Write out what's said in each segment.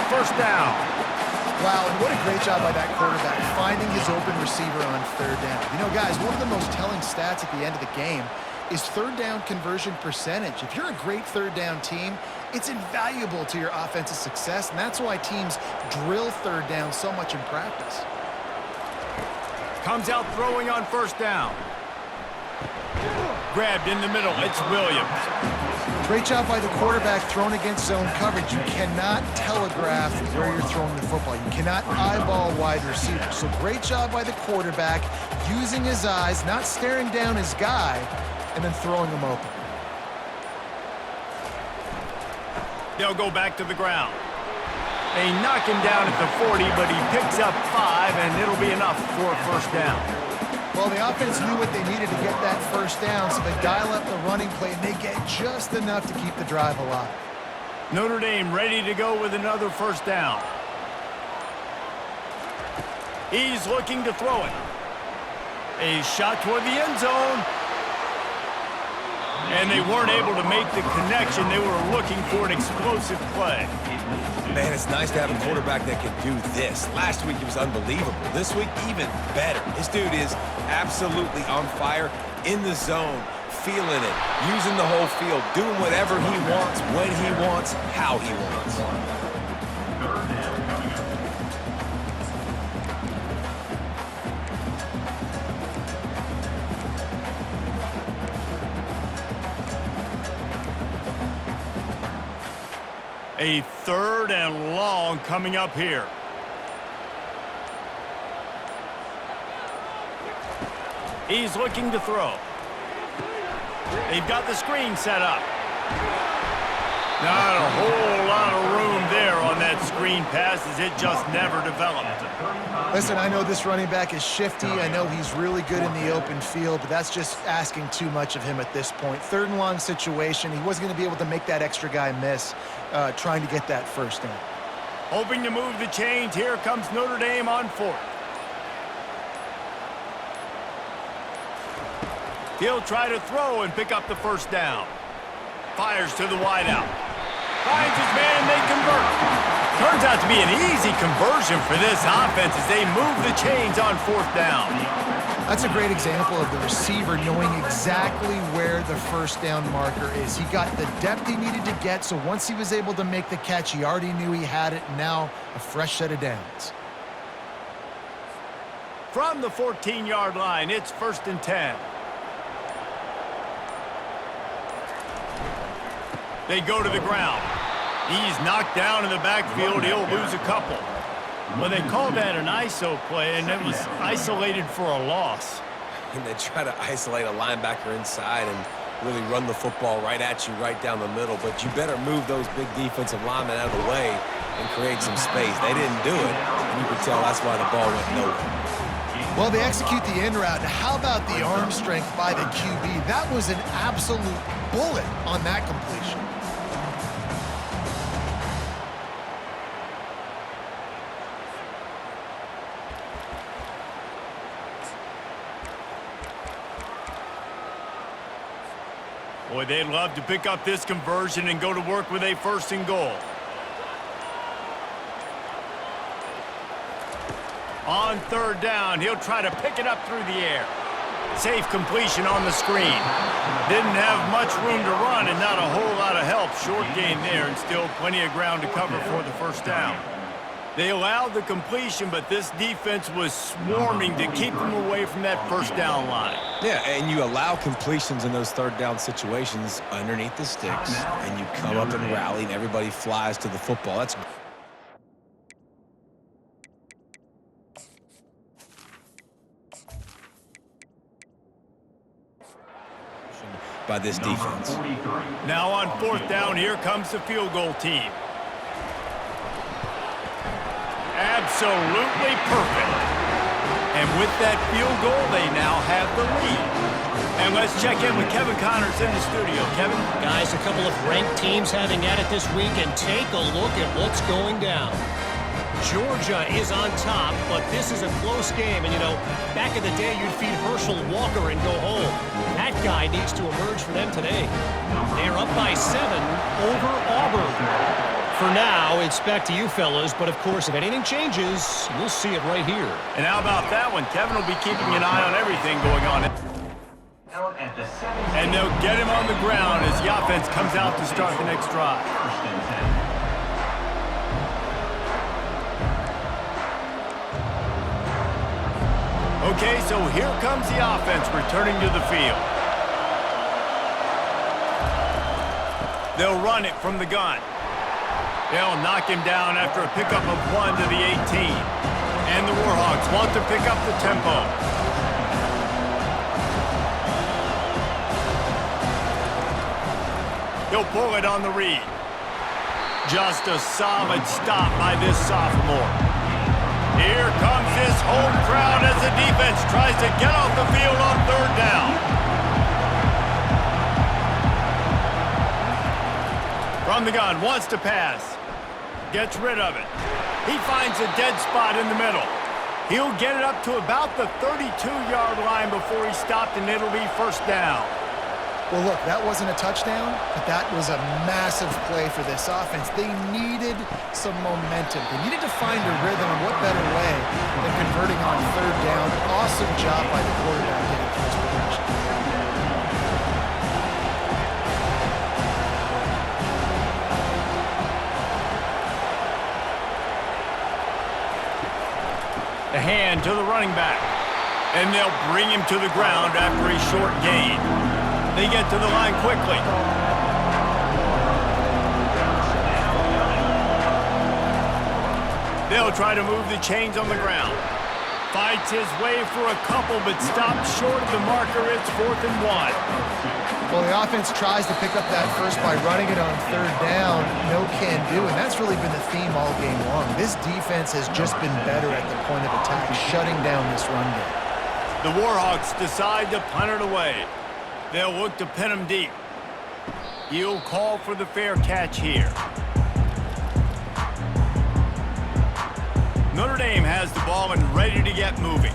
first down. Wow, and what a great job by that quarterback finding his open receiver on third down. You know, guys, one of the most telling stats at the end of the game is third down conversion percentage. If you're a great third down team, it's invaluable to your offensive success, and that's why teams drill third down so much in practice. Comes out throwing on first down. Grabbed in the middle. It's Williams. Great job by the quarterback thrown against zone coverage. You cannot telegraph where you're throwing the football. You cannot eyeball wide receivers. So great job by the quarterback using his eyes, not staring down his guy, and then throwing him open. They'll go back to the ground. They knock him down at the 40, but he picks up 5, and it'll be enough for a first down. Well, the offense knew what they needed to get that first down, so they dial up the running play, and they get just enough to keep the drive alive. Notre Dame ready to go with another first down. He's looking to throw it. A shot toward the end zone. And they weren't able to make the connection. They were looking for an explosive play. Man, it's nice to have a quarterback that can do this. Last week, he was unbelievable. This week, even better. This dude is absolutely on fire, in the zone, feeling it, using the whole field, doing whatever he wants, when he wants, how he wants. A third and long coming up here. He's looking to throw. They've got the screen set up. Not a whole lot of room there on that screen pass as it just never developed. Listen, I know this running back is shifty. I know he's really good in the open field, but that's just asking too much of him at this point. Third and long situation. He wasn't going to be able to make that extra guy miss trying to get that first down. Hoping to move the chains. Here comes Notre Dame on fourth. He'll try to throw and pick up the first down. Fires to the wideout. Finds his man, they convert. Turns out to be an easy conversion for this offense as they move the chains on fourth down. That's a great example of the receiver knowing exactly where the first down marker is. He got the depth he needed to get, so once he was able to make the catch, he already knew he had it, and now a fresh set of downs. From the 14-yard line, it's 1st and 10. They go to the ground. He's knocked down in the backfield. He'll lose a couple. Well, they called that an ISO play, and it was isolated for a loss. And they try to isolate a linebacker inside and really run the football right at you, right down the middle. But you better move those big defensive linemen out of the way and create some space. They didn't do it, and you could tell that's why the ball went nowhere. Well, they execute the in route. How about the arm strength by the QB? That was an absolute bullet on that completion. Boy, they'd love to pick up this conversion and go to work with a 1st and goal. On 3rd down, he'll try to pick it up through the air. Safe completion on the screen. Didn't have much room to run and not a whole lot of help. Short gain there and still plenty of ground to cover for the first down. They allowed the completion, but this defense was swarming to keep them away from that first down line. Yeah, and you allow completions in those 3rd down situations underneath the sticks, and you come up and rally, and everybody flies to the football. That's by this defense. Now on 4th down, here comes the field goal team. Absolutely perfect. And with that field goal, they now have the lead. And let's check in with Kevin Connors in the studio. Kevin? Guys, a couple of ranked teams having at it this week, and take a look at what's going down. Georgia is on top, but this is a close game. And, you know, back in the day, you'd feed Herschel Walker and go home. That guy needs to emerge for them today. They're up by 7 over Auburn. for now, it's back to you fellas, but of course, if anything changes, you'll see it right here. And how about that one? Kevin will be keeping an eye on everything going on. And they'll get him on the ground as the offense comes out to start the next drive. Okay, so here comes the offense returning to the field. They'll run it from the gun. They'll knock him down after a pickup of 1 to the 18. And the Warhawks want to pick up the tempo. He'll pull it on the read. Just a solid stop by this sophomore. Here comes his home crowd as the defense tries to get off the field on third down. From the gun, wants to pass. Gets rid of it. He finds a dead spot in the middle. He'll get it up to about the 32-yard line before he stopped, and it'll be first down. Well, look, that wasn't a touchdown, but that was a massive play for this offense. They needed some momentum. They needed to find a rhythm, and what better way than converting on third down. Awesome job by the quarterback getting through his progression. A hand to the running back, and they'll bring him to the ground after a short gain. They get to the line quickly. They'll try to move the chains on the ground. Fights his way for a couple, but stops short of the marker. It's 4th and 1. Well, the offense tries to pick up that first by running it on third down. No can do, and that's really been the theme all game long. This defense has just been better at the point of attack, shutting down this run game. The Warhawks decide to punt it away. They'll look to pin him deep. He'll call for the fair catch here. Notre Dame has the ball and ready to get moving.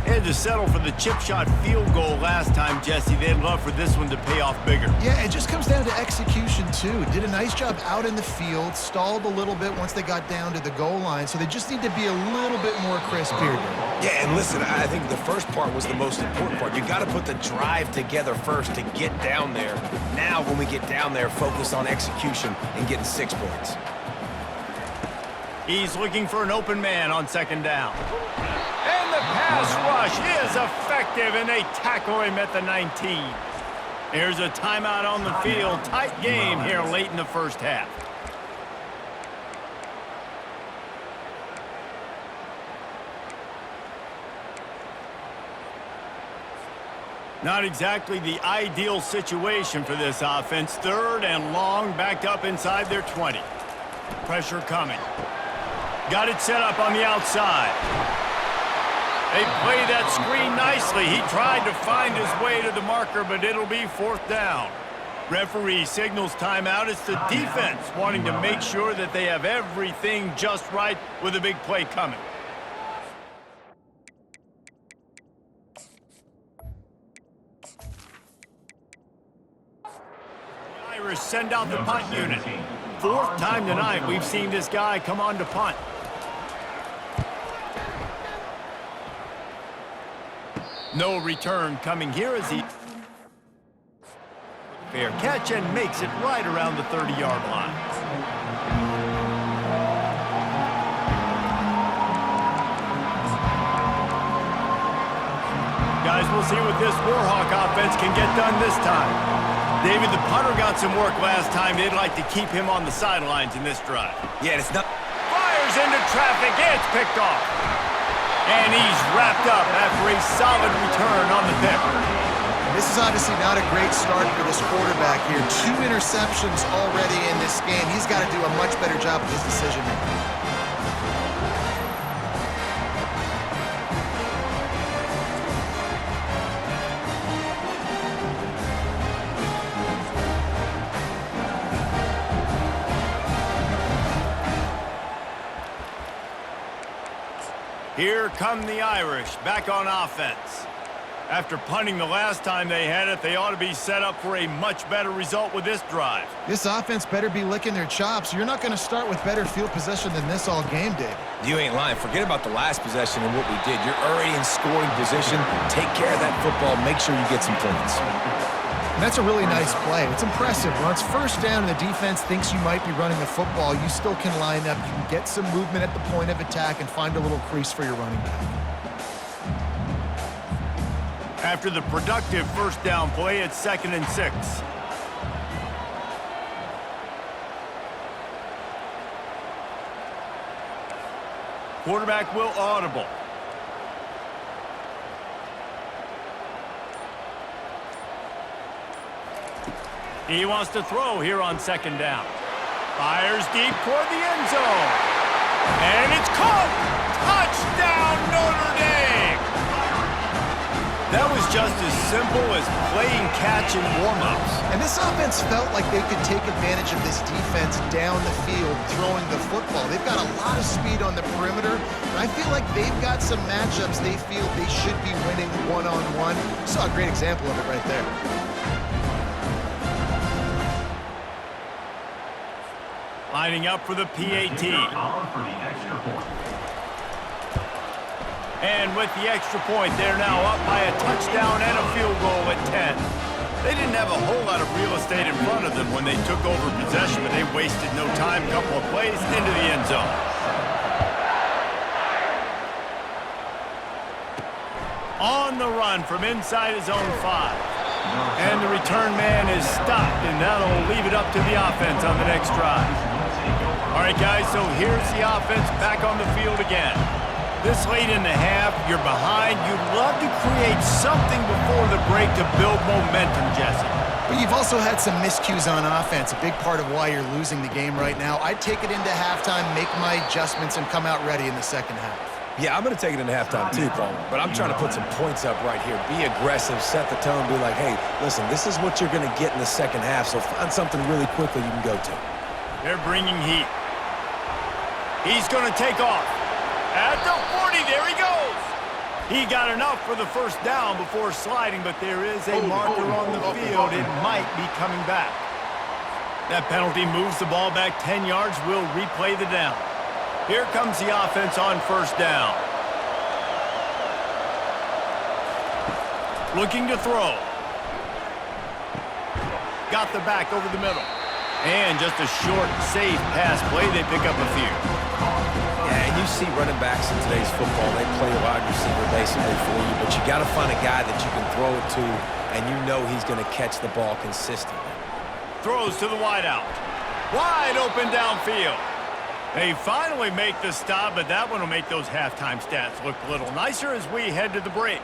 They had to settle for the chip shot field goal last time, Jesse. They'd love for this one to pay off bigger. Yeah, it just comes down to execution, too. Did a nice job out in the field, stalled a little bit once they got down to the goal line, so they just need to be a little bit more crisp here. Yeah, and listen, I think the first part was the most important part. You got to put the drive together first to get down there. Now, when we get down there, focus on execution and getting 6 points. He's looking for an open man on second down. And the pass rush is effective, and they tackle him at the 19. There's a timeout on the field. Tight game here late in the first half. Not exactly the ideal situation for this offense. 3rd and long, backed up inside their 20. Pressure coming. Got it set up on the outside. They play that screen nicely. He tried to find his way to the marker, but it'll be 4th down. Referee signals timeout. It's the defense wanting to make sure that they have everything just right with a big play coming. The Irish send out the punt unit. 4th time tonight we've seen this guy come on to punt. No return coming here as he fair catch and makes it right around the 30-yard line. Guys, we'll see what this Warhawk offense can get done this time. David, the punter got some work last time. They'd like to keep him on the sidelines in this drive. Yeah, it's not... Fires into traffic. It's picked off. And he's wrapped up after a solid return on the pick. This is obviously not a great start for this quarterback here. 2 interceptions already in this game. He's got to do a much better job with his decision-making. Here come the Irish, back on offense. After punting the last time they had it, they ought to be set up for a much better result with this drive. This offense better be licking their chops. You're not going to start with better field possession than this all game, Dave. You ain't lying. Forget about the last possession and what we did. You're already in scoring position. Take care of that football. Make sure you get some points. And that's a really nice play. It's impressive. When it's first down and the defense thinks you might be running the football, you still can line up. You can get some movement at the point of attack and find a little crease for your running back. After the productive first down play, it's 2nd and 6. Quarterback will audible. He wants to throw here on 2nd down. Fires deep toward the end zone. And it's caught! Touchdown, Notre Dame! That was just as simple as playing catch in warm-ups. And this offense felt like they could take advantage of this defense down the field, throwing the football. They've got a lot of speed on the perimeter, and I feel like they've got some matchups they feel they should be winning one-on-one. Saw a great example of it right there. Lining up for the PAT. And with the extra point, they're now up by a touchdown and a field goal at 10. They didn't have a whole lot of real estate in front of them when they took over possession, but they wasted no time. Couple of plays into the end zone. On the run from inside his own 5. And the return man is stopped, and that'll leave it up to the offense on the next drive. All right, guys, so here's the offense back on the field again. This late in the half, you're behind. You'd love to create something before the break to build momentum, Jesse. But you've also had some miscues on offense, a big part of why you're losing the game right now. I'd take it into halftime, make my adjustments, and come out ready in the second half. Yeah, I'm going to take it into halftime too, Paul. But I'm trying to put some points up right here. Be aggressive, set the tone, be like, hey, listen, this is what you're going to get in the second half, so find something really quickly you can go to. They're bringing heat. He's going to take off. At the 40, there he goes. He got enough for the first down before sliding, but there is a marker on the field. It might be coming back. That penalty moves the ball back 10 yards. We'll replay the down. Here comes the offense on first down. Looking to throw. Got the back over the middle. And just a short, safe pass play. They pick up a few. Yeah, and you see running backs in today's football, they play a wide receiver basically for you, but you got to find a guy that you can throw it to, and you know he's going to catch the ball consistently. Throws to the wideout. Wide open downfield. They finally make the stop, but that one will make those halftime stats look a little nicer as we head to the break.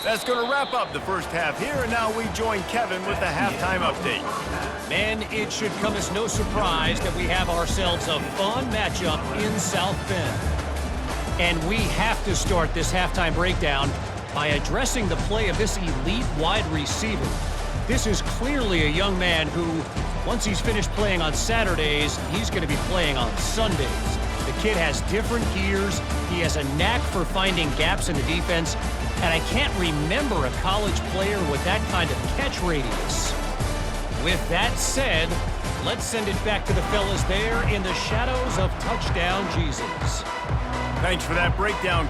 That's going to wrap up the first half here, and now we join Kevin with the halftime update. Man, it should come as no surprise that we have ourselves a fun matchup in South Bend. And we have to start this halftime breakdown by addressing the play of this elite wide receiver. This is clearly a young man who, once he's finished playing on Saturdays, he's going to be playing on Sundays. The kid has different gears. He has a knack for finding gaps in the defense. And I can't remember a college player with that kind of catch radius. With that said, let's send it back to the fellas there in the shadows of Touchdown Jesus. Thanks for that breakdown.